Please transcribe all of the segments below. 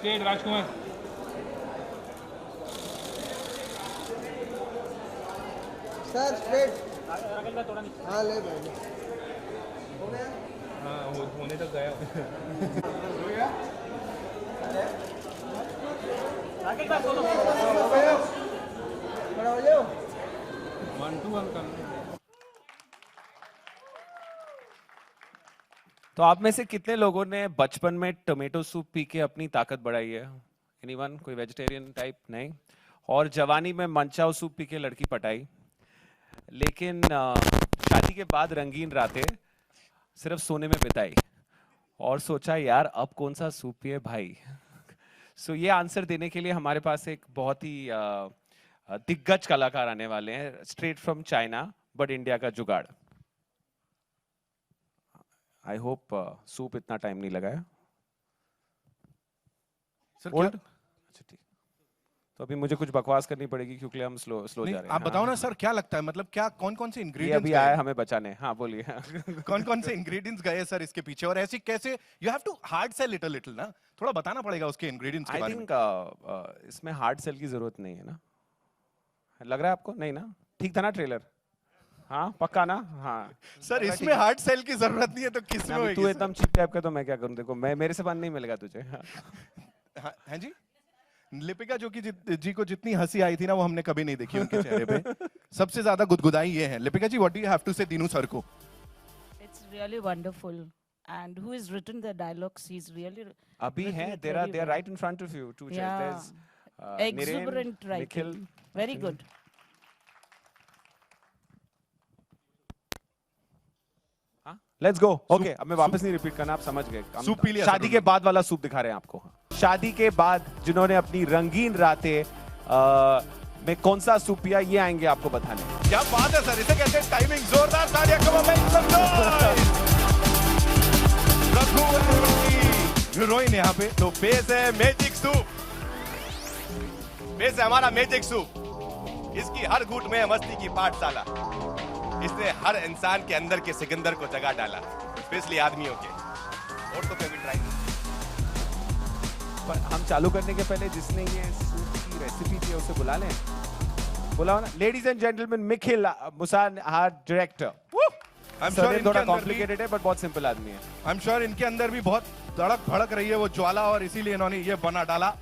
Straight राजकुमार। Sir straight. हाँ ले भाई। हाँ होने तक गया। खड़ा हो जाओ। 1-2 करना। तो आप में से कितने लोगों ने बचपन में टोमेटो सूप पी के अपनी ताकत बढ़ाई है? एनीवन? कोई वेजिटेरियन टाइप? नहीं। और जवानी में मंचाओ सूप पी के लड़की पटाई, लेकिन शादी के बाद रंगीन रातें सिर्फ सोने में बिताई और सोचा यार अब कौन सा सूप पिए भाई। सो ये आंसर देने के लिए हमारे पास एक बहुत ही दिग्गज कलाकार आने वाले हैं, straight from China but India का जुगाड़। आई होप सूप इतना टाइम नहीं लगाया। Sir old? अच्छा ठीक। तो अभी मुझे कुछ बकवास करनी पड़ेगी क्योंकि हम स्लो जा रहे हैं। आप बताओ ना सर, क्या लगता है, मतलब क्या कौन कौन से ये इंग्रेडिएंट्स अभी आया हमें बचाने। हाँ बोलिए। कौन कौन से इंग्रेडिएंट्स गए सर इसके पीछे, और ऐसे कैसे? You have to hard sell little little ना, थोड़ा बताना पड़ेगा उसके इंग्रेडिएंट्स के आई बारे में। थिंक इसमें हार्ड सेल की जरूरत नहीं है ना, लग रहा है आपको? नहीं ना? ठीक था ना ट्रेलर? हाँ पक्का ना? हाँ सर इसमें हार्ड सेल की जरूरत नहीं है तो किस में अभी होगी तू सर? एकदम चीप टाइप का, तो मैं क्या करूँ? देखो मैं, मेरे से फन नहीं मिलेगा तुझे। हाँ हैं जी। लिपिका जो कि जी को जितनी हंसी आई थी ना वो हमने कभी नहीं देखी उनके चेहरे पे। सबसे ज्यादा गुदगुदाई ये है। Lipika ji, what do you have to say Dinu sir को? It's really wonderful. And who has written the dialogues? He's really अभी written हैं, it they very are well. right in front of you. Two chairs. Yeah. There's Exuberant Niren, writing. Nikhil. Very good. Let's go. Okay अब मैं वापस नहीं repeat करना, आप समझ गए। हम सूप पी लिया शादी सर के बाद वाला सूप दिखा रहे हैं आपको। शादी के बाद जिन्होंने अपनी रंगीन रातें में कौन सा सूप पिया, ये आएंगे आपको बताने। क्या बात है सर, इसे कहते हैं टाइमिंग। जोरदार तालियां करो भाई, सब हीरोइन यहाँ पे। तो बेस है मैजिक सूप, बेस है हमारा मैजिक सूप। इसकी हर घूंट में है मस्ती की पाठशाला। इसने हर इंसान के अंदर के सिकंदर को जगा डाला, स्पेशली आदमियों के। और तो कभी ट्राई। पर हम चालू करने के पहले जिसने ये सूप की रेसिपी दी है उसे बुला लें। बुलाओ ना। Ladies and gentleman, Nikhil Musanhar, director. थोड़ा कॉम्प्लिकेटेड है बट बहुत सिंपल आदमी है। आई एम श्योर इनके अंदर भी बहुत तड़क भड़क रही है वो ज्वाला, और इसीलिए इन्होंने ये बना डाला।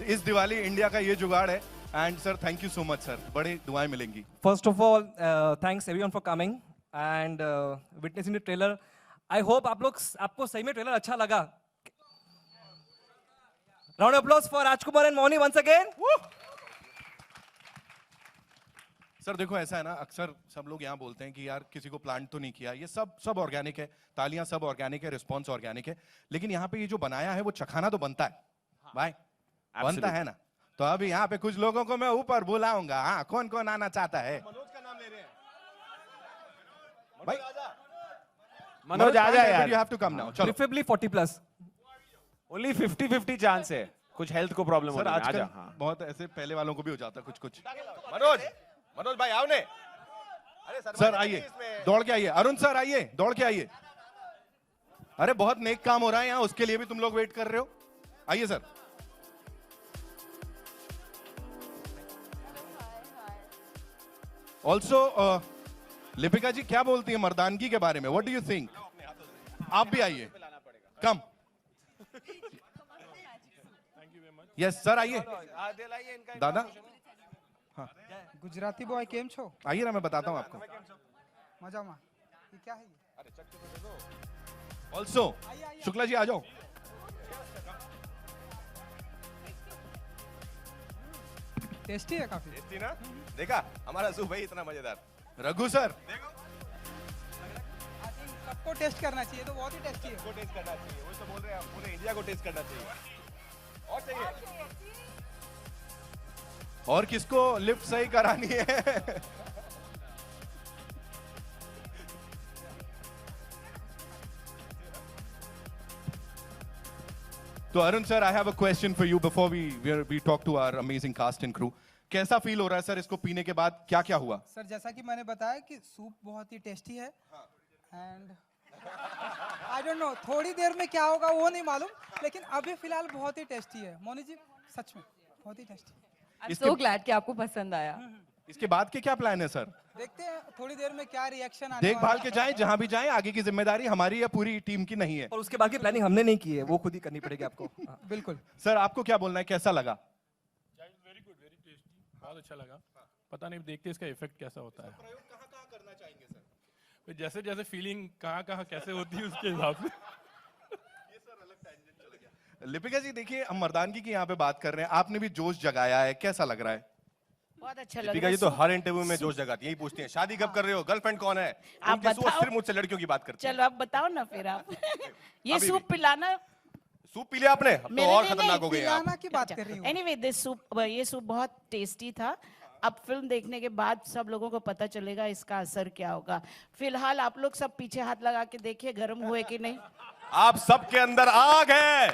इस दिवाली इंडिया का ये जुगाड़ है। And sir thank you so much sir, बड़ी दुआएं मिलेंगी। First of all, thanks everyone for coming and witnessing the trailer. I hope आपको सही में ट्रेलर अच्छा लगा। Round of applause for Rajkumar and Moni once again. Sir देखो ऐसा है ना, अक्सर सब लोग यहाँ बोलते हैं कि यार किसी को प्लांट तो नहीं किया। ये सब ऑर्गेनिक है, तालियां सब ऑर्गेनिक है, रिस्पॉन्स ऑर्गेनिक है। लेकिन यहाँ पे ये जो बनाया है वो चखाना तो बनता है भाई, बनता है ना। तो अभी यहाँ पे कुछ लोगों को मैं ऊपर बुलाऊंगा। हाँ, कौन कौन आना चाहता है? मनोज का नाम ले रहे हैं भाई। मनोज आ जाए यार। You have to come now. चलो। Preferably 40 plus. ओनली 50-50 चांस है, कुछ हेल्थ को प्रॉब्लम सर होने में। आजकल आजा। हाँ। बहुत ऐसे पहले वालों को भी हो जाता है कुछ। मनोज भाई आओ ने। अरे सर आइए, दौड़ के आइए। अरुण सर आइए, दौड़ के आइए। अरे बहुत नेक काम हो रहा है यहाँ, उसके लिए भी तुम लोग वेट कर रहे हो। आइए सर। ऑल्सो लिपिका जी क्या बोलती है मर्दानगी के बारे में? What do you think? आप भी आइए, कम। यस सर आइए। दादा गुजराती बॉय केम छो? आइए ना, मैं बताता हूँ आपको। मजा में ये क्या है ये? ऑल्सो शुक्ला जी आ जाओ। टेस्टी है काफी। टेस्टी ना? देखा हमारा सूप भाई इतना मजेदार। रघु सर सबको टेस्ट करना चाहिए, तो बहुत ही टेस्टी है। सबको टेस्ट करना चाहिए, वो तो बोल रहे हैं हम, पूरे इंडिया को टेस्ट करना चाहिए। और चाहिए? और किसको लिफ्ट सही करानी है? तो Arun sir, I have a question for you before we talk to our amazing cast and crew. कैसा फील हो रहा है सर इसको पीने के बाद? क्या क्या हुआ? सर जैसा कि मैंने बताया कि सूप बहुत ही टेस्टी है। एंड आई डोंट नो थोड़ी देर में क्या होगा वो नहीं मालूम, लेकिन अभी फिलहाल बहुत ही टेस्टी है। मोनी जी सच में बहुत ही टेस्टी। I'm so glad कि आपको पसंद आया। इसके बाद के क्या प्लान है सर? देखते हैं थोड़ी देर में क्या रिएक्शन आने देखभाल वाला के जाएं, जहां भी जाएं, आगे की जिम्मेदारी हमारी या पूरी टीम की नहीं है। और उसके बाद की प्लानिंग हमने नहीं की है, वो खुद ही करनी पड़ेगी आपको। हाँ। है। बिल्कुल। सर आपको क्या बोलना है, कैसा लगा? वेरी गुड, वेरी टेस्टी, बहुत अच्छा लगा। पता नहीं देखते इसका इफेक्ट कैसा होता है। प्रयोग कहां-कहां करना चाहेंगे सर? फिर जैसे जैसे फीलिंग कहाँ कहाँ कैसे होती है उसके हिसाब से। ये सर अलग टेंजेंट चला गया। लिपिका जी देखिए, हम मर्दानगी की यहाँ पे बात कर रहे हैं, आपने भी जोश जगाया है, कैसा लग रहा है? बहुत अच्छा लग लिपिका रहा जी तो है। हर इंटरव्यू में जोश जगाती है, यही पूछती हैं शादी कब कर रहे हो, गर्लफ्रेंड कौन है? आप उनके बताओ। सिर्फ मुझसे लड़कियों की बात करती हैं। चलो आप बताओ ना फिर आप। ये अभी सूप भी। पिलाना सूप पी लिया आपने? अब तो मेरे और लिए खतरनाक नहीं, हो गए हैं आप। पिलाना की बात कर रही हूँ। एनीवे ये सूप बहुत टेस्टी था। अब फिल्म देखने के बाद सब लोगों को पता चलेगा इसका असर क्या होगा। फिलहाल आप लोग सब पीछे हाथ लगा के देखिए गर्म हुए कि नहीं। आप सबके अंदर आग है।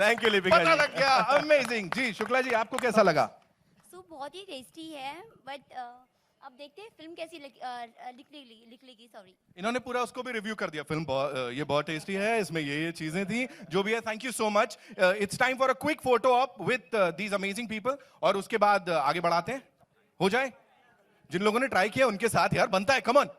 थैंक यू लिपिका जी। पता लग गया, अमेजिंग। जी शुक्ला जी आपको कैसा लगा? सूप बहुत ही टेस्टी है, बट अब देखते हैं फिल्म कैसी निकलेगी। सॉरी, इन्होंने पूरा उसको भी रिव्यू कर दिया। फिल्म ये बहुत टेस्टी है, इसमें ये चीजें थी जो भी है। Thank you so much. It's time for a quick photo op with these amazing people, और उसके बाद आगे बढ़ाते हैं। हो जाए, जिन लोगों ने ट्राई किया उनके साथ यार बनता है। Come on,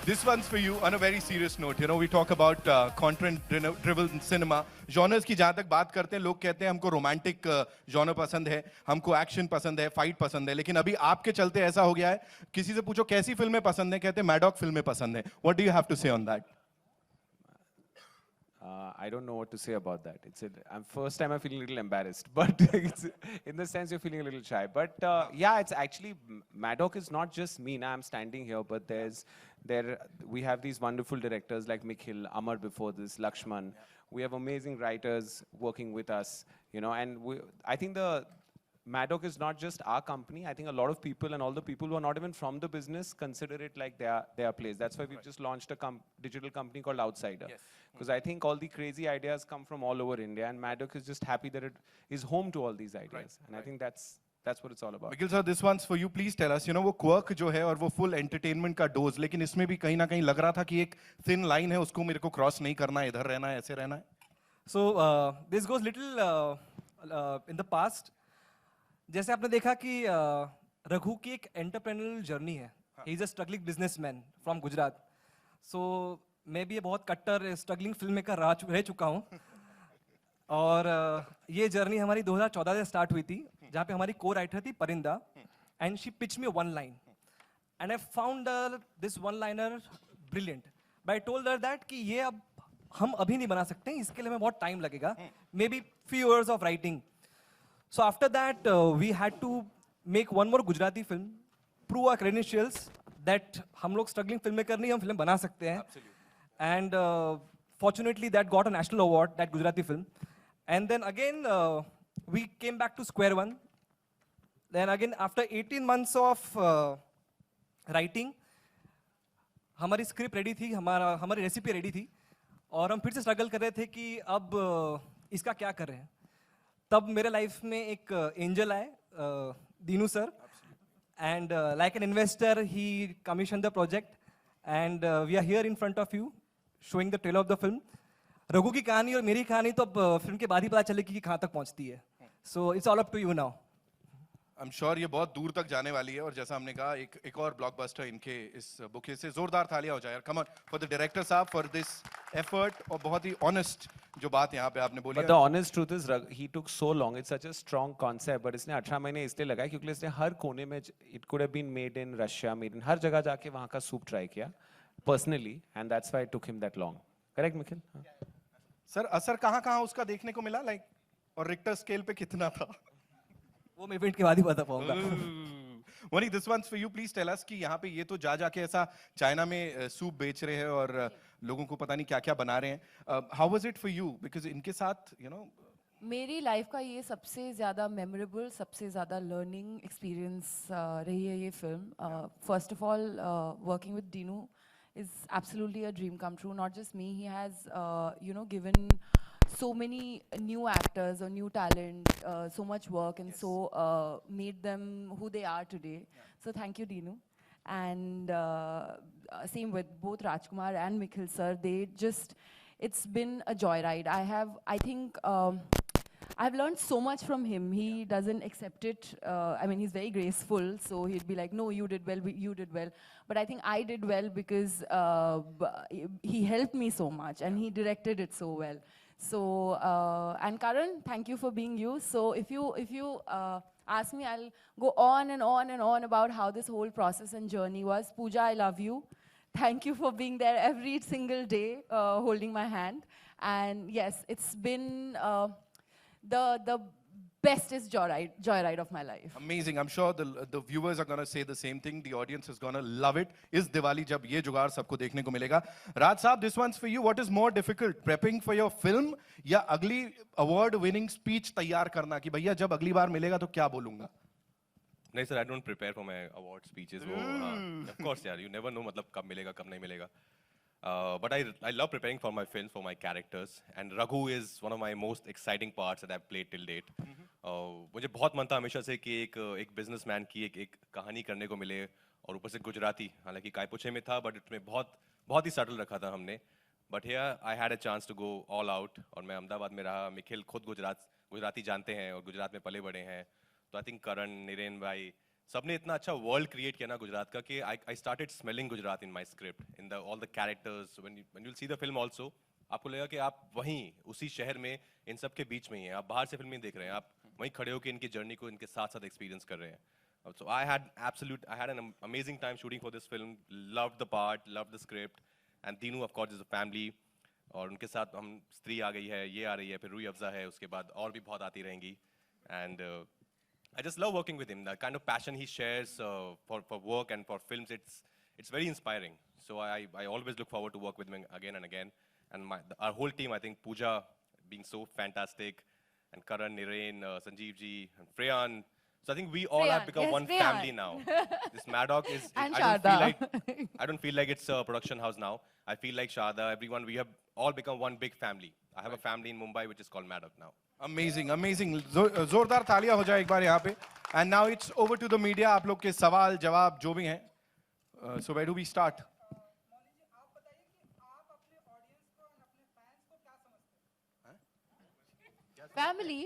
this one's for you on a very serious note. You know, we talk about content-driven cinema. Genres की जहाँ तक बात करते हैं, लोग कहते हैं हमको रोमांटिक जॉनर पसंद है, हमको एक्शन पसंद है, फाइट पसंद है, लेकिन अभी आपके चलते ऐसा हो गया है, किसी से पूछो कैसी फिल्में पसंद है, कहते हैं मैडॉक फिल्में पसंद है। What do you have to say on that? I don't know what to say about that. First time I'm feeling a little embarrassed, but it's, in the sense you're feeling a little shy. But yeah, it's actually Maddock is not just me. Now I'm standing here, but we have these wonderful directors like Nikhil, Amar before this, Lakshman. We have amazing writers working with us, you know. And I think the Maddock is not just our company. I think a lot of people and all the people who are not even from the business consider it like their place. That's why we've just launched a digital company called Outsider. Because I think all the crazy ideas come from all over India, and Maddock is just happy that it is home to all these ideas. And I think that's what it's all about. Nikhil sir, this one's for you. Please tell us, you know, वो quirk जो है और वो full entertainment का dose, लेकिन इसमें भी कहीं ना कहीं लग रहा था कि एक thin line है, उसको मेरे को cross नहीं करना है, इधर रहना है, ऐसे रहना है. So this goes little in the past. जैसे आपने देखा कि रघु की एक एंटरप्रेन्योरल जर्नी है. He is a struggling businessman from Gujarat. So मैं भी ये बहुत कट्टर स्ट्रगलिंग फिल्म मेकर रह चुका हूँ. और ये जर्नी हमारी 2014 से स्टार्ट हुई थी, जहाँ पे हमारी को राइटर थी परिंदा, and she pitch me one line, and I found this one liner brilliant. But I told her that कि ये अब हम अभी नहीं बना सकते, इसके लिए हमें बहुत टाइम लगेगा, may be few years of writing. So after that, we had to make one more Gujarati film, prove our credentials that हम लोग struggling filmmaker नहीं, हम film बना सकते हैं. And fortunately, that got a national award, that Gujarati film. And then again, we came back to square one. Then again, after 18 months of writing, हमारी script ready थी, हमारी recipe ready थी, और हम फिर से struggle कर रहे थे कि अब इसका क्या कर रहे हैं. तब मेरे लाइफ में एक एंजल आए, Dinu sir, and like an investor he commission the project, and we are here in front of you showing the trailer of the film. Raghu की कहानी और मेरी कहानी तो अब फिल्म के बाद ही पता चलेगी कि कहाँ तक पहुँचती है. So it's all up to you now. I am sure ये बहुत दूर तक जाने वाली है, और जैसा हमने कहा एक और ब्लॉकबस्टर इनके इस बुके से. जोरदार तालियां हो जाए यार. Come on for the director साहब फॉर दिस एफर्ट, और बहुत ही ऑनेस्ट जो बात यहाँ पे आपने बोली. But the honest truth is, he took so long. It's such a strong concept, but इसने 18 महीने इसलिए लगाए क्योंकि इसने हर कोने में, it could have been made in Russia, made in हर जगह जाके वहाँ का सूप ट्राई किया personally, and that's why it took him that long. Correct, Nikhil? Sir असर कहाँ उसका देखने को मिला, लाइक, और रिक्टर स्केल पे कितना था? वो मैं इवेंट के बाद ही बता पाऊंगा. Vani, this one's for you. Please tell us कि यहाँ पे ये तो जाके ऐसा चाइना में सूप बेच रहे हैं और लोगों को पता नहीं क्या क्या बना रहे हैं. How was it for you, because इनके साथ यू नो मेरी लाइफ का ये सबसे ज़्यादा मेमोरेबल, सबसे ज़्यादा लर्निंग एक्सपीरियंस रही है ये film. First of all, working with Dinu is absolutely a dream come true. Not just me, he has you know given so many new actors or new talent, so much work, and so made them who they are today. So thank you, Dinu. And same with both Rajkumar and Mikhil sir. They just, it's been a joyride. I think, I've learned so much from him. He doesn't accept it. I mean, he's very graceful, so he'd be like, no, you did well, you did well. But I think I did well because he helped me so much and he directed it so well. So, and Karan, thank you for being you. So if you ask me, I'll go on and on and on about how this whole process and journey was. Pooja, I love you. Thank you for being there every single day, holding my hand. And yes, it's been the bestest joyride of my life. Amazing. I'm sure the viewers are going to say the same thing. The audience is going to love it. इस दिवाली जब ये जुगाड़ सबको देखने को मिलेगा. Raj साहब, this one's for you. What is more difficult, prepping for your film या अगली award-winning speech तैयार करना कि भैया जब अगली बार मिलेगा तो क्या बोलूँगा? नहीं sir, I don't prepare for my award speeches. Of course यार, you never know मतलब कब मिलेगा कब नहीं मिलेगा. But I love preparing for my films, for my characters, and Raghu is one of my most exciting parts that I've played till date. मुझे बहुत मन था हमेशा से कि एक businessman की एक कहानी करने को मिले और ऊपर से गुजराती, हालांकि कायपुछे में था, but उसमें बहुत ही subtle रखा था हमने. But here I had a chance to go all out और मैं अहमदाबाद में रहा. मिखिल खुद गुजराती जानते हैं और गुजरात में पले बड़े हैं. तो I think करण, निरेन भाई, सबने इतना अच्छा वर्ल्ड क्रिएट किया ना गुजरात का कि I started smelling Gujarat in my script, in all the characters. When you'll see the film also, आपको लगेगा कि आप वहीं उसी शहर में इन सब के बीच में ही हैं. आप बाहर से फिल्म नहीं देख रहे हैं, आप वहीं खड़े होकर इनकी जर्नी को इनके साथ एक्सपीरियंस कर रहे हैं. So I had an amazing time shooting for this film. Loved the part, loved the script, and Dinu of course is a family. और उनके साथ हम स्त्री आ गई है, ये आ रही है, फिर रूही अफ़ज़ा है, उसके बाद और भी बहुत आती रहेंगी. And I just love working with him. The kind of passion he shares for work and for films, it's very inspiring. So I always look forward to work with him again and again. And our whole team, I think Pooja being so fantastic, and Karan, Niren, Sanjeev ji, and Freyan. So I think we all have become one family now. This Maddock is. And I don't feel like it's a production house now. I feel like Sharda, everyone, we have all become one big family. I have a family in Mumbai which is called Maddock now. Amazing, amazing. जोरदार तालियां हो जाए एक बार यहाँ पे. And now it's over to the media. आप लोग के सवाल जवाब जो भी हैं. So where do we start? Family,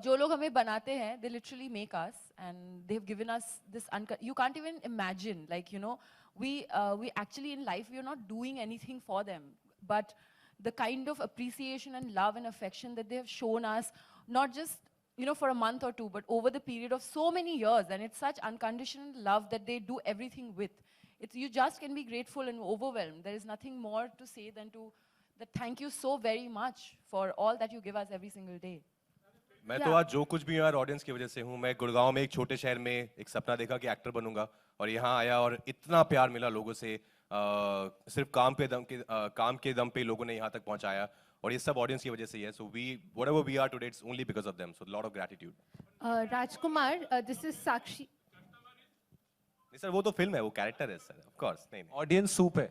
जो लोग हमें बनाते हैं, they literally make us, and they've given us this. You can't even imagine, like, you know, we actually in life we are not doing anything for them, but the kind of appreciation and love and affection that they have shown us, not just, you know, for a month or two, but over the period of so many years, and it's such unconditional love that they do everything with. You just can be grateful and overwhelmed. There is nothing more to say than thank you so very much for all that you give us every single day. मैं तो आज जो कुछ भी यार audience की वजह से हूँ. मैं गुड़गांव में एक छोटे शहर में एक सपना देखा कि एक्टर बनूंगा और यहाँ आया और इतना प्यार मिला लोगों से. सिर्फ काम के दम पे लोगों ने यहाँ तक पहुँचाया और ये सब ऑडियंस की वजह से ही है. So whatever we are today, it's only because of them. So a lot of gratitude. Rajkumar, this is Sakshi. नहीं सर, वो तो फिल्म है, वो कैरेक्टर है सर. Of course, नहीं. ऑडियंस सूप है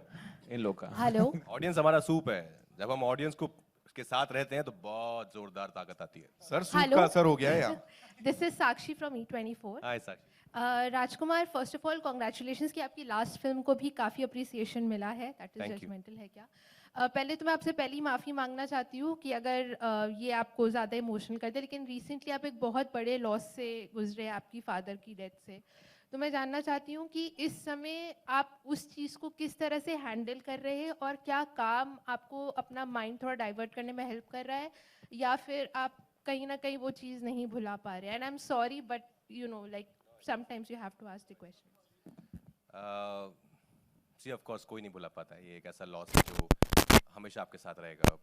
इन लोग का. Hello. ऑडियंस हमारा सूप है. जब हम ऑडियंस को के साथ रहते हैं तो बहुत जोरदार ताकत आती है. सर सूप का असर हो गया है यहाँ. This is Sakshi from E24. Hi Sakshi. Rajkumar, first of all congratulations कि आपकी लास्ट फिल्म को भी काफ़ी अप्रिसिएशन मिला है. दैट इज जजमेंटल है क्या? पहले तो मैं आपसे पहली माफ़ी मांगना चाहती हूँ कि अगर ये आपको ज़्यादा इमोशनल कर दे, लेकिन रिसेंटली आप एक बहुत बड़े लॉस से गुजरे हैं, आपकी फादर की डेथ से. तो मैं जानना चाहती हूँ कि इस समय आप उस चीज़ को किस तरह से हैंडल कर रहे हैं और क्या काम आपको अपना माइंड थोड़ा डाइवर्ट करने में हेल्प कर रहा है, या फिर आप कहीं ना कहीं वो चीज़ नहीं भुला पा रहे हैं. And I am sorry but you know like sometimes you have to ask the question. See, of course, कोई नहीं भुला पाता है. ये एक ऐसा लॉस है जो हमेशा आपके साथ रहेगा.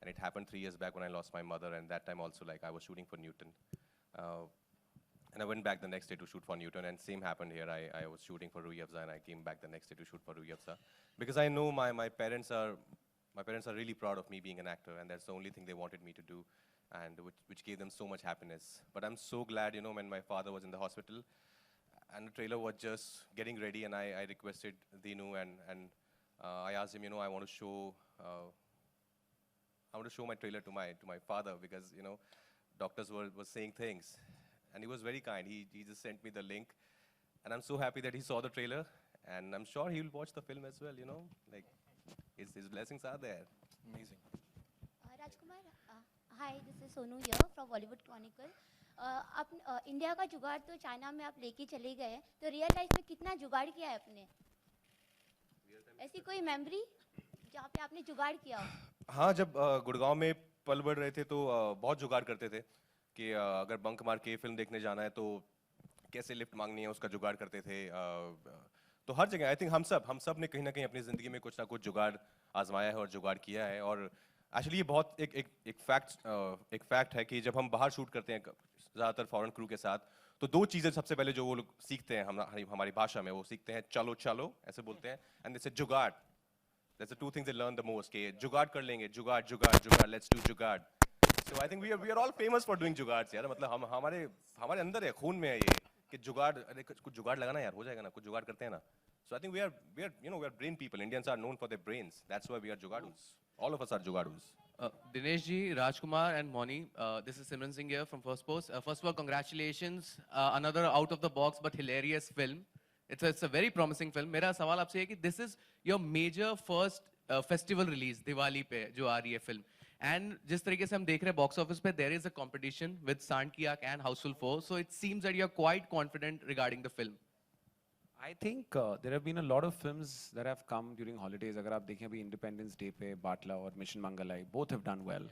And it happened 3 years back when I lost my mother, and that time also like I was shooting for Newton. And I went back the next day to shoot for Newton, and same happened here. I was shooting for Ruhi Afza, and I came back the next day to shoot for Ruhi Afza because I know my parents are really proud of me being an actor, and that's the only thing they wanted me to do. And which gave them so much happiness. But I'm so glad, you know, when my father was in the hospital and the trailer was just getting ready, and I requested Dinu and I asked him, you know, I want to show my trailer to my father because, you know, doctors were saying things, and he was very kind. He just sent me the link, and I'm so happy that he saw the trailer and I'm sure he will watch the film as well. You know, like his blessings are there. Amazing. Rajkumar, hi, this is Sonu here from Bollywood Chronicle. आप India का जुगाड़ तो China में आप लेके चले गए, तो रियल लाइफ में कितना जुगाड़ किया है आपने? ऐसी कोई मेमोरी जहाँ पे आपने जुगाड़ किया हो? हाँ, जब गुड़गांव में पल बढ़ रहे थे तो बहुत जुगाड़ करते थे कि अगर बंक मार के फिल्म देखने जाना है तो कैसे लिफ्ट मांगनी है उसका जुगाड़ करते थे। तो हर जगह आई थिंक हम सब ने कहीं ना कहीं अपनी ज़िंदगी में कुछ ना कुछ जुगाड़ आजमाया है और जुगाड़ किया है। और एक्चुअली ये बहुत एक फैक्ट है कि जब हम बाहर शूट करते हैं ज़्यादातर फॉरेन क्रू के साथ, तो दो चीज़ें सबसे पहले जो वो लोग सीखते हैं हमारी भाषा में, वो सीखते हैं चलो चलो ऐसे बोलते हैं, एंड जैसे जुगाड़। That's the two things they learn the most. कि जुगाड़ कर लेंगे, जुगाड़ जुगाड़ जुगाड़, let's do जुगाड़। So I think we are all famous for doing जुगाड़ यार, मतलब हम हमारे अंदर है, खून में है ये कि जुगाड़, अरे कुछ जुगाड़ लगाना यार, हो जाएगा ना, कुछ जुगाड़ करते हैं ना। So I think we are brain people. Indians are known for their brains. That's why we are jugaadus. All of us are jugaadus. Dinesh ji, Rajkumar and Moni, this is Simran Singh here from First Post. First of all, congratulations. Another out of the box but hilarious film. It's a very promising film. मेरा सवाल आपसे है कि this is your major first festival release Diwali पे जो आ रही है film. And जिस तरीके से हम देख रहे हैं box office पे, there is a competition with Sant Ki Aankh and Houseful 4. So it seems that you're quite confident regarding the film. I think there have been a lot of films that have come during holidays. अगर आप देखें अभी Independence Day पे बाटला और Mission Mangalai both have done well.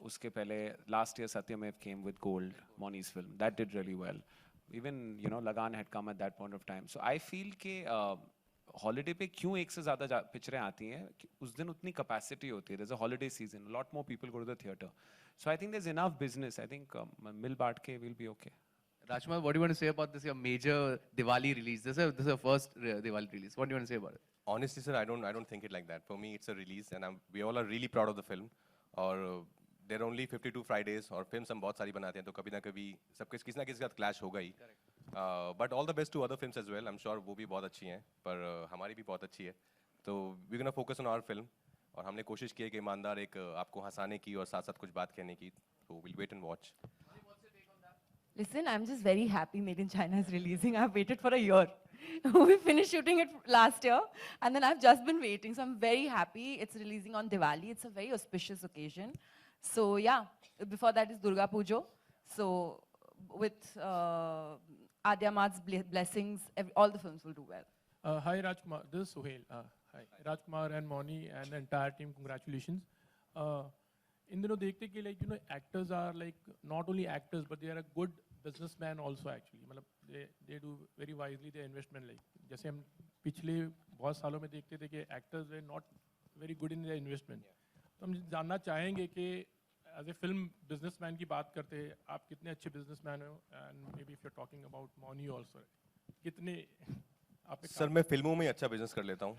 उसके पहले last year Satyamev came with Gold, Moni's film. That did really well. Even Lagan had come at that point of time. So I feel कि holiday पे क्यों एक से ज़्यादा पिक्चरें आती हैं, उस दिन उतनी capacity होती है. There's a holiday season. A lot more people go to the theatre. So I think there's enough business. I think मिल बांट के we'll be okay. Rajkumar, what do you want to say about this your major Diwali release? This is your first Diwali release. What do you want to say about it? Honestly, sir, I don't think it like that. For me, it's a release, and we all are really proud of the film. और there are only 52 Fridays, और films हम बहुत सारी बनाते हैं, तो कभी ना कभी सबके किसी ना किसी के साथ clash होगा ही. But all the best to other films as well. I'm sure वो भी बहुत अच्छी हैं, पर हमारी भी बहुत अच्छी है. तो we're gonna focus on our film. और हमने कोशिश की है कि ईमानदार एक आपको हंसाने की और साथ-साथ कुछ बात कहने की. So we'll wait and watch. Listen, I'm just very happy Made in China is releasing. I've waited for a year. We finished shooting it last year, and then I've just been waiting. So I'm very happy it's releasing on Diwali. It's a very auspicious occasion. So yeah, before that is Durga Pujo. So with Adya Maat's blessings, all the films will do well. Hi Rajkumar, this is Suhail. Hi Rajkumar and Moni and the entire team, congratulations. In दिनों देखते कि like actors are like not only actors but they are a good businessman also actually. मतलब they do very wisely their investment, like जैसे हम पिछले बहुत सालों में देखते थे कि actors were not very good in their investment. तो हम जानना चाहेंगे कि as a film businessman की बात करते हैं, आप कितने अच्छे businessman हो, and maybe if you're talking about Moni also, कितने आप सर मैं फिल्मों में अच्छा बिजनेस कर लेता हूँ.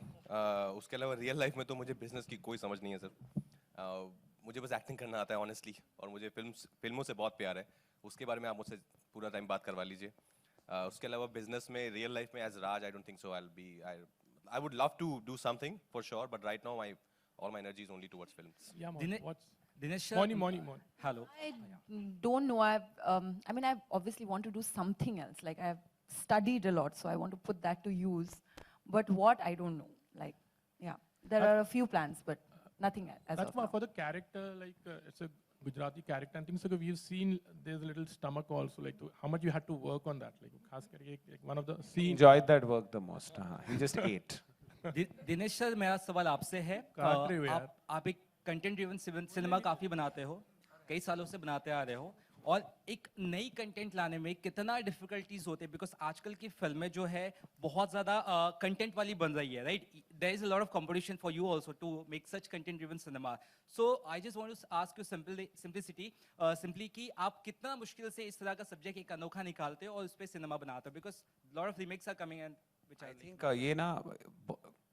उसके अलावा रियल लाइफ में तो मुझे बिजनेस की कोई समझ नहीं है सर. मुझे बस एक्टिंग करना आता है ऑनेस्टली, और मुझे फिल्मों से बहुत प्यार है. उसके बारे में आप मुझसे पूरा टाइम बात करवा लीजिए. उसके अलावा बिजनेस में रियल लाइफ में as Raj I don't think so. I would love to do something for sure, but right now all my energy is only towards films. Yeah, Moni, Dinesh, Moni. Hello. I don't know. I mean, I obviously want to do something else. Like I've studied a lot, so I want to put that to use. But what, I don't know. Like, yeah, there are a few plans, but nothing as That's of now. for the character, like it's a Gujarati character and things. So we've seen there's a little stomach also. Like how much you had to work on that. Like खास करके like one of the scenes. Enjoyed that work the most. He just ate. Dinesh sir, मेरा सवाल आपसे है. आप एक content driven cinema काफी बनाते हो, कई सालों से बनाते आ रहे हो, और एक नई कंटेंट लाने में कितना डिफिकल्टीज होते हैं, बिकॉज आजकल की फिल्में जो है बहुत ज़्यादा कंटेंट वाली बन रही है, right? There is a lot of competition for you also to make such content driven cinema. So I just want to ask you simply कि आप कितना मुश्किल से इस तरह का सब्जेक्ट एक अनोखा निकालते हो और उस पर सिनेमा बनाते हो, because lot of remakes are coming and which I think ये ना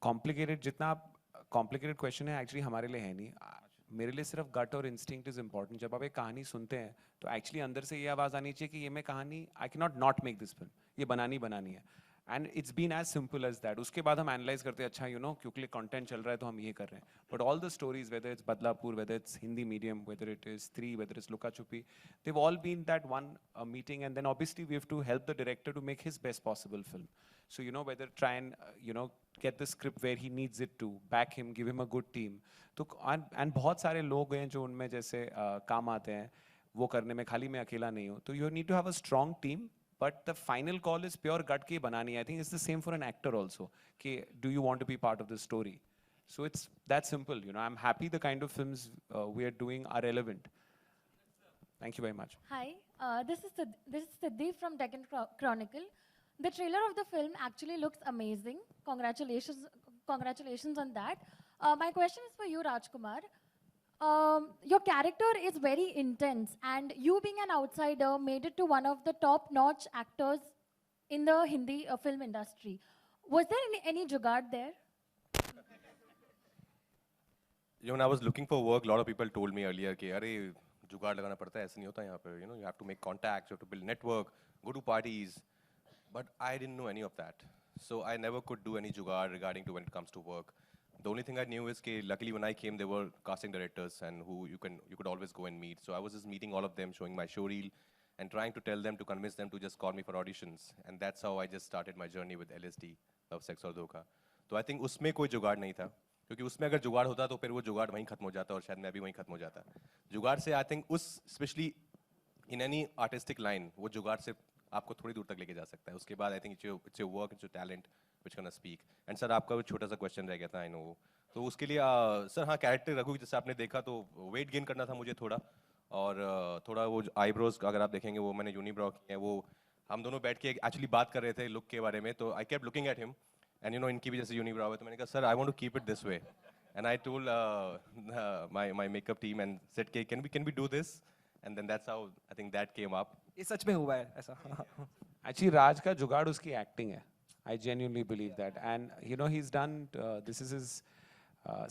कॉम्प्लिकेटेड, जितना कॉम्प्लिकेटेड क्वेश्चन है एक्चुअली हमारे लिए है नहीं. मेरे लिए सिर्फ गट और इंस्टिंक्ट इज इंपॉर्टेंट. जब आप एक कहानी सुनते हैं तो एक्चुअली अंदर से ये आवाज़ आनी चाहिए कि ये मैं कहानी I can not make this film, ये बनानी है. And it's been as simple as that. उसके बाद हम एनालाइज करते हैं, अच्छा क्योंकि कंटेंट चल रहा है तो हम ये कर रहे हैं. But all the stories, whether it's Badlapur, whether it's Hindi medium, whether it is स्त्री, वेदर इट्स लुका छुपी, they've all been that one meeting, and then obviously we have to help the director to make his best possible film. So whether try and get the script where he needs it to, back him, give him a good team. तो and बहुत सारे लोग हैं जो उनमें जैसे काम आते हैं, वो करने में खाली मैं अकेला नहीं हूँ. तो you need to have a strong team. But the final call is pure gut की बनानी है. I think it's the same for an actor also. कि do you want to be part of the story? So it's that simple. I'm happy the kind of films we are doing are relevant. Thank you very much. Hi, this is Siddhi from Deccan Chronicle. The trailer of the film actually looks amazing. Congratulations on that. My question is for you, Rajkumar. Your character is very intense, and you being an outsider made it to one of the top-notch actors in the Hindi film industry. Was there any jugaad there? When I was looking for work, a lot of people told me earlier कि अरे जुगाड़ लगाना पड़ता है, ऐसा नहीं होता यहाँ पे. You have to make contacts, you have to build network, go to parties. But I didn't know any of that. So I never could do any jugaad regarding to when it comes to work. The only thing I knew is that luckily when I came, there were casting directors and who you could always go and meet. So I was just meeting all of them, showing my show reel, and trying to tell them to convince them to just call me for auditions. And that's how I just started my journey with LSD, Love, Sex और धोखा. तो I think उसमें कोई जुगाड़ नहीं था, क्योंकि उसमें अगर जुगाड़ होता तो फिर वो जुगाड़ वहीं खत्म हो जाता और शायद मैं भी वहीं खत्म हो जाता. जुगाड़ से I think especially in any artistic line, वो जुगाड़ से आपको थोड़ी दूर तक लेके जा सकता है. उसके बाद I think it's your work, it's your talent which gonna speak. And sir आपका वो छोटा सा question रह गया था, I know. तो उसके लिए सर हाँ, कैरेक्टर रघु जैसे आपने देखा तो वेट गेन करना था मुझे थोड़ा, और थोड़ा वो आईब्रोज अगर आप देखेंगे वो मैंने यूनिब्रो किए हैं. वो हम दोनों बैठ के एक्चुअली बात कर रहे थे लुक के बारे में, तो I kept looking at him and इनकी भी जैसे यूनिब्रो है, तो मैंने कहा sir I want to keep it this way. And I told my makeup team and said के can we do this, and then that's how I think that came up. ये सच में हुआ है ऐसा. Actually, Raj का जुगाड़ उसकी acting है. I genuinely believe that. And he's done, this is his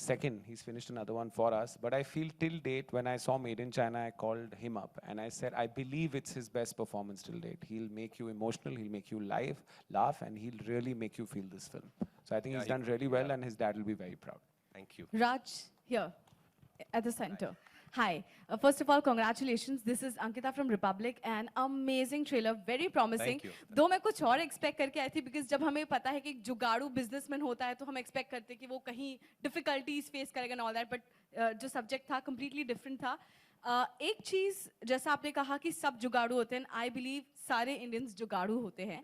second, he's finished another one for us. But I feel till date, when I saw Made in China, I called him up and I said, I believe it's his best performance till date. He'll make you emotional, he'll make you laugh, and he'll really make you feel this film. So I think he's done really well, and his dad will be very proud. Thank you. Raj, here, at the center. Hi. First of all, congratulations. This is Ankita from Republic. An amazing trailer, very promising. Thank you. दो मैं कुछ और expect करके आई थी, because जब हमें पता है कि एक जुगाड़ू businessman होता है तो हम expect करते हैं कि वो कहीं difficulties face करेगा and all that, but जो subject था completely different था. एक चीज़ जैसा आपने कहा कि सब जुगाड़ू होते हैं, I believe सारे Indians जुगाड़ू होते हैं.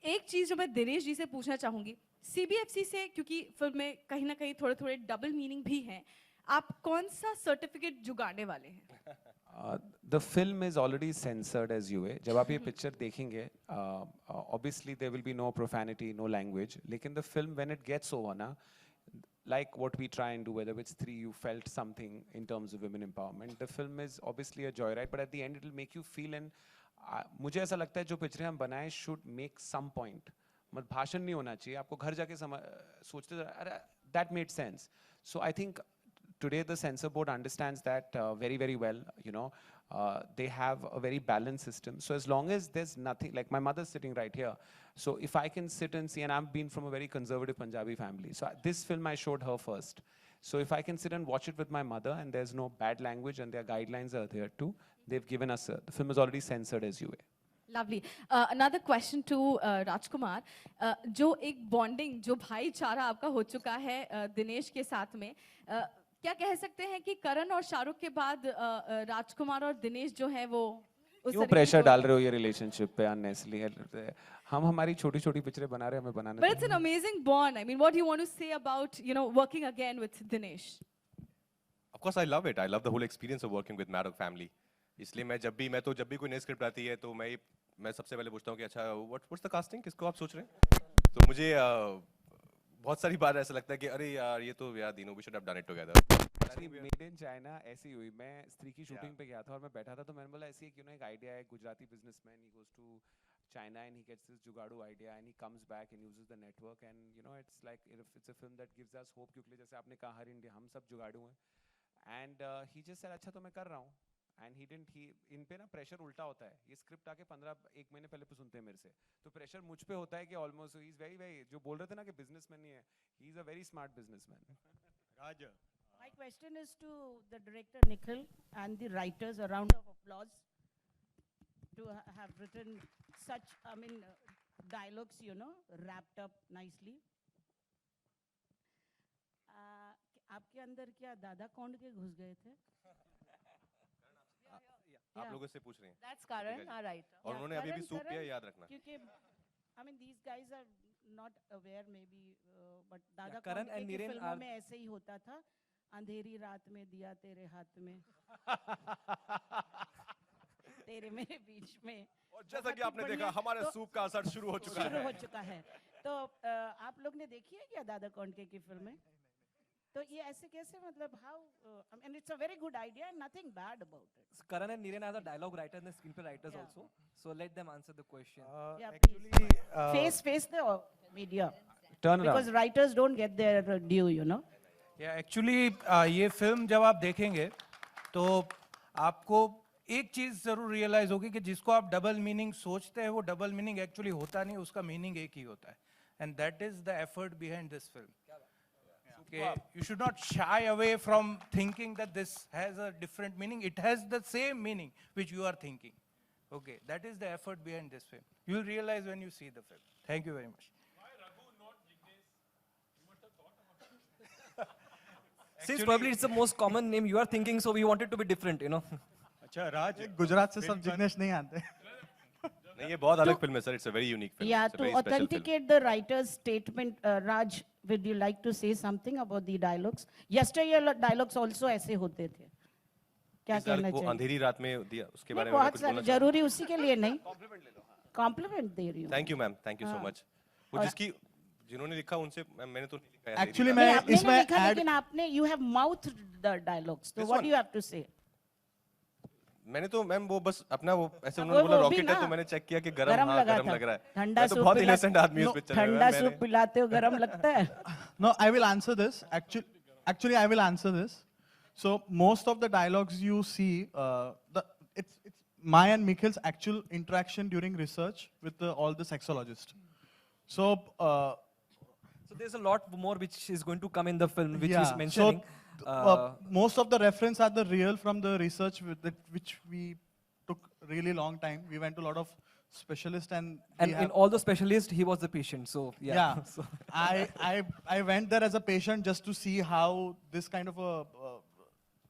एक चीज़ जो मैं दिनेश जी से पूछना चाहूँगी, CBFC से, क्योंकि फिल्म में कहीं ना कहीं थोड़े डबल मीनिंग भी हैं, आप कौन सा सर्टिफिकेट जुगाड़ने वाले हैं? The film is already censored as UA. जब आप ये picture देखेंगे, obviously there will be no profanity, no language. लेकिन the film when it gets over ना, like what we try and do, whether it's 3, you felt something in terms of women empowerment. The film is obviously a joyride, but at the end it will make you feel, and मुझे ऐसा लगता है जो पिक्चरें हम बनाएं should make some point. मतलब भाषण नहीं होना चाहिए, आपको घर जाके सोचते अरे that made sense. So I think today the censor board understands that very, very well. They have a very balanced system. So as long as there's nothing, like my mother's sitting right here. So if I can sit and see, and I've been from a very conservative Punjabi family. So this film I showed her first. So if I can sit and watch it with my mother and there's no bad language and their guidelines are there too, they've given us, the film is already censored as UA. Lovely. Another question to Rajkumar. जो एक bonding, जो भाईचारा आपका हो चुका है दिनेश के साथ में, क्या कह सकते हैं कि करण और शाहरुख के बाद राजकुमार और दिनेश जो है वो क्यों प्रेशर डाल रहे हो ये रिलेशनशिप पे अननेसेसरली? हम हमारी छोटी-छोटी पिक्चरें बना रहे हैं, हमें बनाने. But it's an amazing bond. I mean, what do you want to say about, working again with Dinesh? Of course I love it. I love the whole experience of working with Maddock family. इसलिए मैं जब भी कोई नई script आती है तो मैं सबसे पहले पूछता हूँ कि अच्छा what's the casting, किसको आप सोच रहे हैं? तो मुझे बहुत सारी बार ऐसा लगता है कि अरे यार ये तो यार we should have done it together. Made in China ऐसी हुई, मैं स्त्री की शूटिंग पे गया था और मैं बैठा था तो मैंने बोला ऐसी एक आइडिया है, Gujarati businessman, he goes to China and he gets this जुगाड़ू idea and he comes back and uses the network and it's like it's a film that gives us hope, क्योंकि जैसे आपने कहा हर इंडिया हम सब जुगाड़ू हैं, and he just said अच्छा तो मैं कर रहा हूँ, एंड ही डिडंट, ही इन पे ना प्रेशर उल्टा होता है, ये स्क्रिप्ट आके 1 महीने पहले सुनते हैं मेरे से, तो प्रेशर मुझ पे होता है कि almost he is very very, जो बोल रहे थे ना कि बिजनेसमैन नहीं है, he is a very smart businessman. Raj, My question is to the director Nikhil and the writers. A round of applause to have written such, dialogues, wrapped up nicely. आपके अंदर क्या दादा कौंड के घुस गए थे? आप लोगों से पूछ रहे हैं. That's Karan, our writer. और उन्होंने अभी भी सूप पिया, याद रखना. क्योंकि these guys are not aware maybe, but दादा Karan कौंड and के Niren फिल्मों are- में ऐसे ही होता था, अंधेरी रात में दिया तेरे हाथ में, तेरे मेरे बीच में. और जैसा बहुत कि ही आपने बढ़िया. देखा, हमारे तो सूप का असर शुरू हो चुका शुरू है. हो चुका है. तो आप लोग ने देखी है क्या दादा कौंडके की फिल्में? तो ये ऐसे कैसे, मतलब how, it's a very good idea, nothing bad about it. Karan and Niren are the dialogue writer and the screenplay writers Yeah. also. So let them answer the question. Yeah, actually, please. Face the media. Turn around. Because writers don't get their due, actually ये film जब आप देखेंगे तो आपको एक चीज जरूर realise होगी कि जिसको आप डबल मीनिंग सोचते हैं वो डबल मीनिंग एक्चुअली होता नहीं, उसका मीनिंग एक ही होता है. And that is the effort behind this film. You should not shy away from thinking that this has a different meaning. It has the same meaning which you are thinking. Okay, that is the effort behind this film. You will realize when you see the film. Thank you very much. Since probably it's the most common name you are thinking, so we wanted to be different, अच्छा राज, गुजरात से सब जिग्नेश नहीं आते. नहीं, ये बहुत अलग film है sir. It's a very unique film. Yeah, to authenticate the writer's statement, Raj, would you like to say something about the dialogues? Yesterday dialogues also ऐसे होते थे. क्या कहना वो चाहिए? अंधेरी रात में दिया, उसके बारे नहीं, में बहुत कुछ सारे, बोलना जरूरी उसी के लिए नहीं. कॉम्प्लीमेंट दे रही हूँ. Thank you ma'am, thank you so हाँ. मच. वो जिसकी जिन्होंने लिखा उनसे मैंने तो नहीं लिखा यार. Actually, नहीं, मैं आपने इसमें नहीं लिखा, add- लेकिन आपने you have mouthed the dialogues. So This what one? do you have to say? मैंने तो मैम वो बस अपना वो ऐसे अब उन्होंने बोला वो भी रॉकेट है ना, तो मैंने चेक किया कि गरम, हाँ लगा गरम था. लग रहा है. ठंडा मैं तो सूप बहुत पिला- इनोसेंट आदमी हूँ No, उस पिक्चर में. ठंडा मैंने- सूप पिलाते हो गरम लगता है. No, I will answer this. Actually, I will answer this. So most of the dialogues you see, it's my and Mikhil's actual interaction during research with all the sexologists. So. So there's a lot more which is going to come in the film, which yeah, is mentioning. So most of the reference are the real from the research which we took really long time. We went to a lot of specialists and In all the specialists, he was the patient. So yeah. Yeah. So I went there as a patient just to see how this kind of a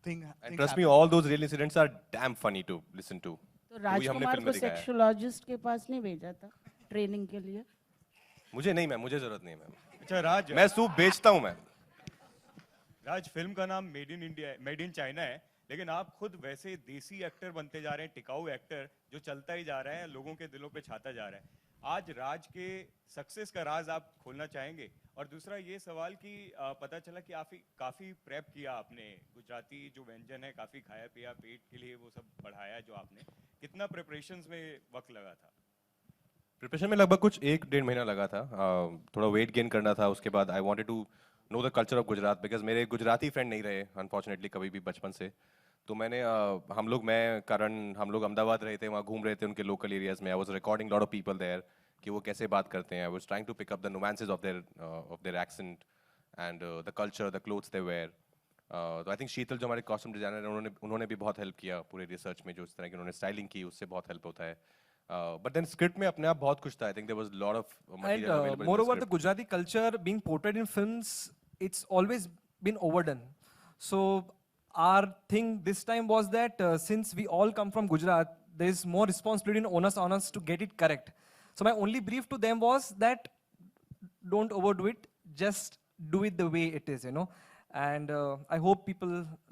thing. And trust me, all those real incidents are damn funny to listen to. तो वही हमने राजकुमार film को में दिखाया है. Sexologist के पास नहीं भेजा था ट्रेनिंग के लिए? मुझे नहीं मैम, मुझे जरूरत नहीं मैम. अच्छा राज, मैं सूप बेचता हूँ मैम. राज, फिल्म का नाम made in India, made in China है, लेकिन आप खुद वैसे देसी एक्टर बनते जा रहे हैं, टिकाऊ एक्टर जो चलता ही जा रहा है, लोगों के दिलों पे छाता जा रहा है. आज राज के सक्सेस का राज आप खोलना चाहेंगे? और दूसरा ये सवाल कि पता चला कि काफी प्रेप किया आपने, गुजराती जो व्यंजन है काफी खाया पिया, पेट के लिए वो सब बढ़ाया जो आपने, कितना प्रिपरेशंस में वक्त लगा था? प्रिपरेशन में लगभग कुछ 1-1.5 महीना लगा था. थोड़ा वेट गेन करना था. उसके बाद I wanted to know the culture of Gujarat because मेरे गुजराती फ्रेंड नहीं रहे अनफॉर्चुनेटली कभी भी बचपन से. तो मैंने मैं करण हम लोग अहमदाबाद रहे थे, वहाँ घूम रहे थे उनके लोकल एरियाज में. I was recording lot of people there कि वो कैसे बात करते हैं. I was trying to pick up the nuances of their accent and the culture, the clothes they wear. तो आई थिंक शीतल जो हमारे कॉस्ट्यूम डिजाइनर हैं उन्होंने भी बहुत हेल्प किया पूरे रिसर्च में. जो इस तरह की उन्होंने स्टाइलिंग की उससे बहुत हेल्प होता है. But then script में अपने आप बहुत कुछ था. I think there was a lot of material available in the moreover, the script. Gujarati culture being portrayed in films, it's always been overdone. So our thing this time was that since we all come from Gujarat, there is more responsibility and onus on us to get it correct. So my only brief to them was that don't overdo it, just do it the way it is, And I hope people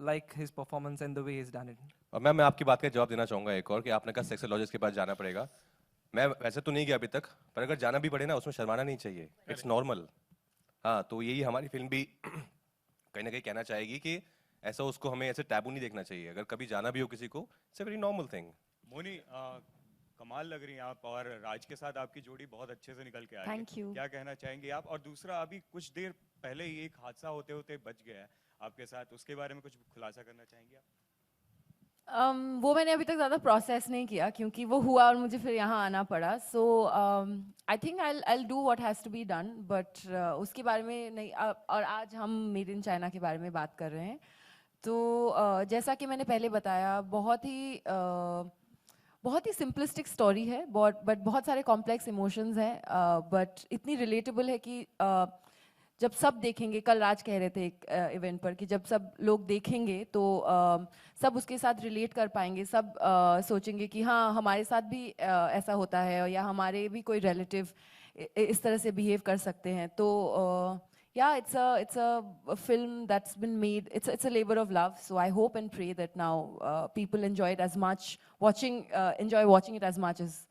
like his performance and the way he's done it. और मैं आपकी बात का जवाब देना चाहूँगा एक और कि आपने कहा सेक्सोलॉजिस्ट के पास जाना पड़ेगा. मैं वैसे तो नहीं गया अभी तक, पर अगर जाना भी पड़े ना उसमें शर्माना नहीं चाहिए. It's normal. हाँ, तो यही हमारी फिल्म भी कहीं ना कहीं कहना चाहेगी कि ऐसा उसको हमें ऐसे टैबू नहीं देखना चाहिए. अगर कभी जाना भी हो किसी को, it's a very normal thing. Moni, कमाल लग रही हैं आप, और राज के साथ आपकी जोड़ी बहुत अच्छे से निकल के आई है. Thank you. क्या कहना चाहेंगे आप? और दूसरा, अभी कुछ देर पहले ही एक हादसा होते होते बच गया है आपके साथ, उसके बारे में कुछ खुलासा करना चाहेंगे आप? वो मैंने अभी तक ज़्यादा प्रोसेस नहीं किया क्योंकि वो हुआ और मुझे फिर यहाँ आना पड़ा. So I think I'll do what has to be done, but उसके बारे में नहीं. और आज हम मेड इन चाइना के बारे में बात कर रहे हैं. तो जैसा कि मैंने पहले बताया, बहुत ही सिंपलिस्टिक स्टोरी है, बट बहुत सारे कॉम्प्लेक्स इमोशंस हैं, बट इतनी रिलेटेबल है कि जब सब देखेंगे, कल राज कह रहे थे एक इवेंट पर कि जब सब लोग देखेंगे तो सब उसके साथ रिलेट कर पाएंगे, सब सोचेंगे कि हाँ हमारे साथ भी ऐसा होता है, या हमारे भी कोई रिलेटिव इस तरह से बिहेव कर सकते हैं. तो yeah, it's a film that's been made. It's a labor of love. So I hope and pray that now people enjoy it as much, enjoy watching it as much as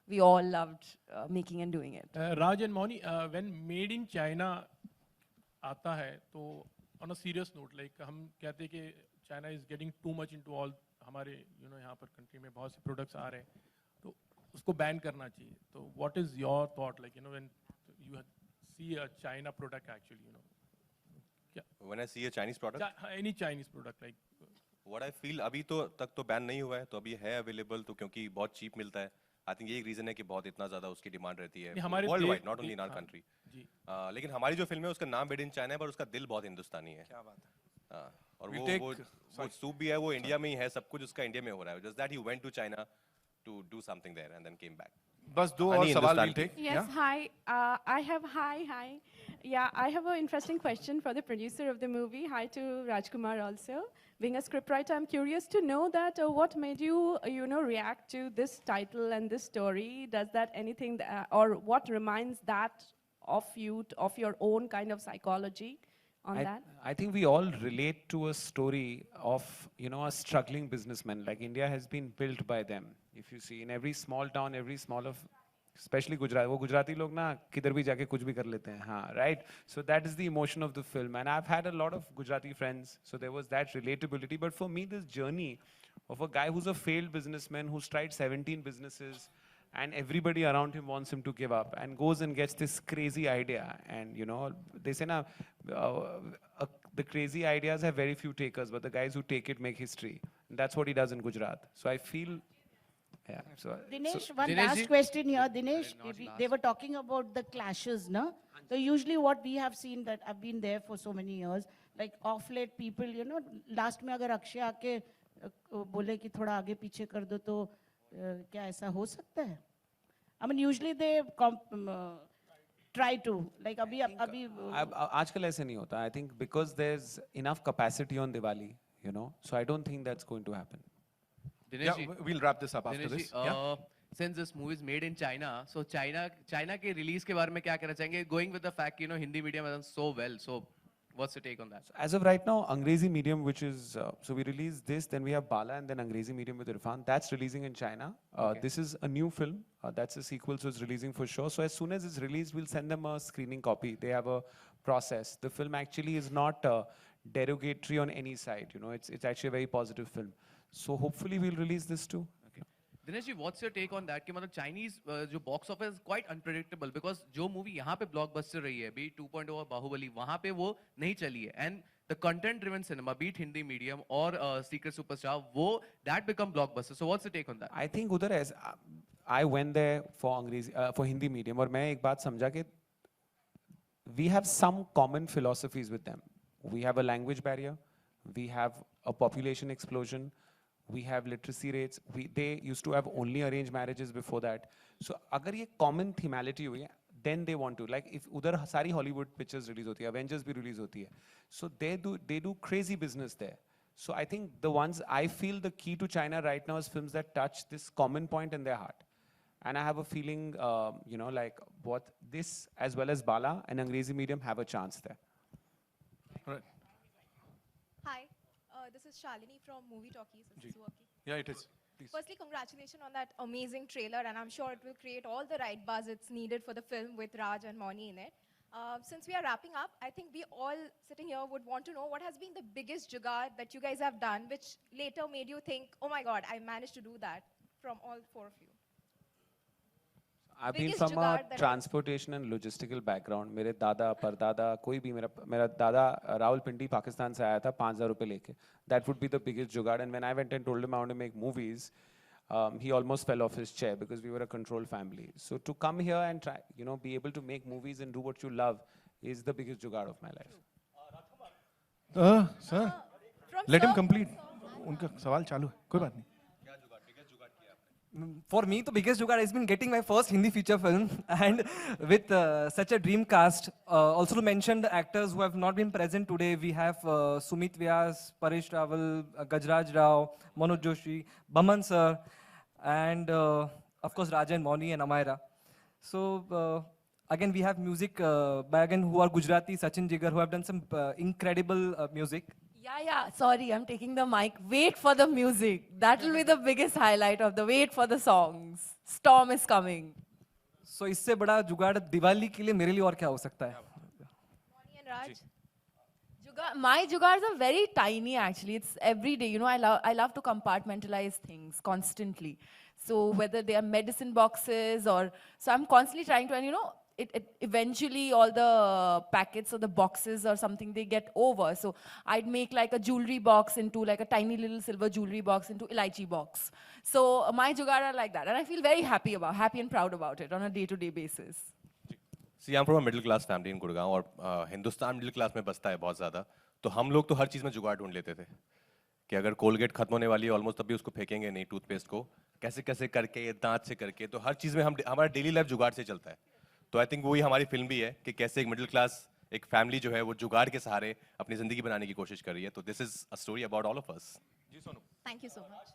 we all loved making and doing it. Raj and Moni, when made in China आता है तो on a serious note, like हम कहते हैं कि China is getting too much into all हमारे यहाँ पर country में बहुत से products आ रहे हैं, तो उसको ban करना चाहिए. तो what is your thought, like when you see a China product actually, When I see a Chinese product? Any Chinese product, like what I feel, अभी तो तक तो बैन नहीं हुआ है, तो अभी है अवेलेबल, तो क्योंकि बहुत चीप मिलता है. आई थिंक ये एक रीजन है कि बहुत इतना ज्यादा उसकी डिमांड रहती है world wide, not only in our country. लेकिन हमारी जो फिल्म है उसका नाम मेड इन चाइना है, पर उसका दिल बहुत हिंदुस्तानी है. क्या बात है. और वो सूप भी है, वो इंडिया में ही है, सब कुछ उसका इंडिया में हो रहा है. Just that he went to China to do something there and then came back. बस दो और सवाल we'll take. Yes, hi. Hi. Yeah, I have an interesting question for the producer of the movie. Hi to Rajkumar also. Being a scriptwriter, I'm curious to know that what made you, react to this title and this story? Does that anything, or what reminds that of you, of your own kind of psychology on that? I think we all relate to a story of, a struggling businessman. Like India has been built by them. If you see in every small town, especially Gujarat, वो गुजराती लोग ना किधर भी जाके कुछ भी कर लेते हैं, हाँ, right? So that is the emotion of the film, and I've had a lot of Gujarati friends, so there was that relatability. But for me, this journey of a guy who's a failed businessman who's tried 17 businesses, and everybody around him wants him to give up, and goes and gets this crazy idea, and they say na, the crazy ideas have very few takers, but the guys who take it make history. And that's what he does in Gujarat. So I feel. Yeah. Dinesh, one last question here. Dinesh, they were talking about the clashes, no? So usually what we have seen, that I've been there for so many years, like off late people, last में अगर अक्षय आके बोले कि थोड़ा आगे पीछे कर दो तो क्या ऐसा हो सकता है? I mean, usually they try to, like अभी आजकल ऐसे नहीं होता. I think because there's enough capacity on Diwali, so I don't think that's going to happen. Yeah, we'll wrap this up after this. Since this movie is made in China, so China के release के बारे में क्या कहना चाहेंगे? Going with the fact, Hindi medium has done so well. So what's your take on that? So as of right now, Angrezi medium, which is so we release this, then we have Bala, and then Angrezi medium with Irfan. That's releasing in China. This is a new film. That's a sequel, so it's releasing for sure. So as soon as it's released, we'll send them a screening copy. They have a process. The film actually is not derogatory on any side. It's actually a very positive film. So hopefully we'll release this too. Okay. Dinesh ji, what's your take on that? कि मतलब Chinese जो box office is quite unpredictable, because जो movie यहाँ पे blockbuster रही है, be 2.0 और बाहुबली, वहाँ पे वो नहीं चली है, and the content-driven cinema, be it Hindi medium or Secret Superstar, वो that become blockbuster. So what's your take on that? I think उधर ऐसा, I went there for अंग्रेजी for Hindi medium, और मैं एक बात समझा कि we have some common philosophies with them. We have a language barrier, we have a population explosion. We have literacy rates. They used to have only arranged marriages before that. So अगर ये common themality हुई है, then they want to, like if उधर सारी Hollywood pictures release होती है, Avengers भी release होती है, so they do crazy business there. So I think the ones I feel the key to China right now is films that touch this common point in their heart. And I have a feeling, like what this as well as Bala and Angrezi medium have a chance there. Right. Hi. This is Shalini from Movie Talkies. Is this working? Yeah, it is. Please. Firstly, congratulations on that amazing trailer, and I'm sure it will create all the right buzz it's needed for the film with Raj and Moni in it. Since we are wrapping up, I think we all sitting here would want to know what has been the biggest jugaad that you guys have done, which later made you think, oh my God, I managed to do that, from all four of you. I've been biggest from a jugaad that- transportation and logistical background. मेरे दादा परदादा कोई भी मेरा दादा रावलपिंडी पाकिस्तान से आया था 5,000 रुपए लेके. That would be the biggest jugaad. And when I went and told him I want to make movies, he almost fell off his chair because we were a controlled family. So to come here and try, be able to make movies and do what you love is the biggest jugaad of my life. Sir, let him complete. उनका सवाल चालू है, कोई बात नहीं. For me, the biggest jugaad has been getting my first Hindi feature film, and with such a dream cast. Also to mention the actors who have not been present today, we have Sumit Vyas, Paresh Rawal, Gajraj Rao, Manoj Joshi, Baman sir, and of course Raja and Moni and Amaira. So again, we have music by again who are Gujarati, Sachin Jigar, who have done some incredible music. Yeah, sorry, I'm taking the mic. Wait for the music. That will be the biggest highlight of the wait for the songs. Storm is coming. So इससे बड़ा जुगाड़ दिवाली के लिए मेरे लिए और क्या हो सकता है? Moni and Raj. My jugards are very tiny actually. It's every day. I love to compartmentalize things constantly. So whether they are medicine boxes so I'm constantly trying to, and it eventually all the packets or the boxes or something, they get over. So I'd make like a jewelry box into like a tiny little silver jewelry box into elaichi box. So my jugaad are like that. And I feel very happy and proud about it on a day-to-day basis. See, I'm from a middle class family in Gurgaon और Hindustan middle class में बसता है बहुत ज़्यादा. तो हम लोग तो हर चीज़ में जुगाड़ ढूंढ लेते थे कि अगर कोलगेट खत्म होने वाली है ऑलमोस्ट तभी उसको फेंकेंगे नहीं टूथपेस्ट को कैसे कैसे करके दांत से करके. तो हर चीज़ में हमारा डेली लाइफ जुगाड़ से चलता है. तो आई थिंक वही हमारी फिल्म भी है कि कैसे एक मिडिल क्लास एक फैमिली जो है वो जुगाड़ के सहारे अपनी जिंदगी बनाने की कोशिश कर रही है. तो this is a story about all of us. Ji Sonu. Thank you so much.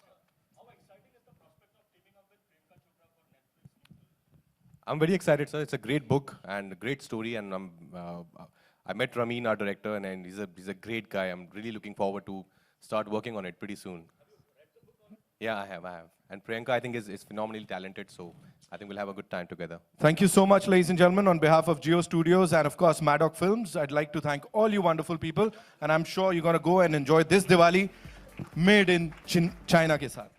I'm very excited, sir. It's a great book and a great story, and I met Ramin, our director, and he's a great guy. I'm really looking forward to start working on it pretty soon. Yeah, I have. And Priyanka, I think, is phenomenally talented, so I think we'll have a good time together. Thank you so much, ladies and gentlemen, on behalf of Geo Studios and, of course, Maddock Films. I'd like to thank all you wonderful people, and I'm sure you're going to go and enjoy this Diwali made in China ke saath.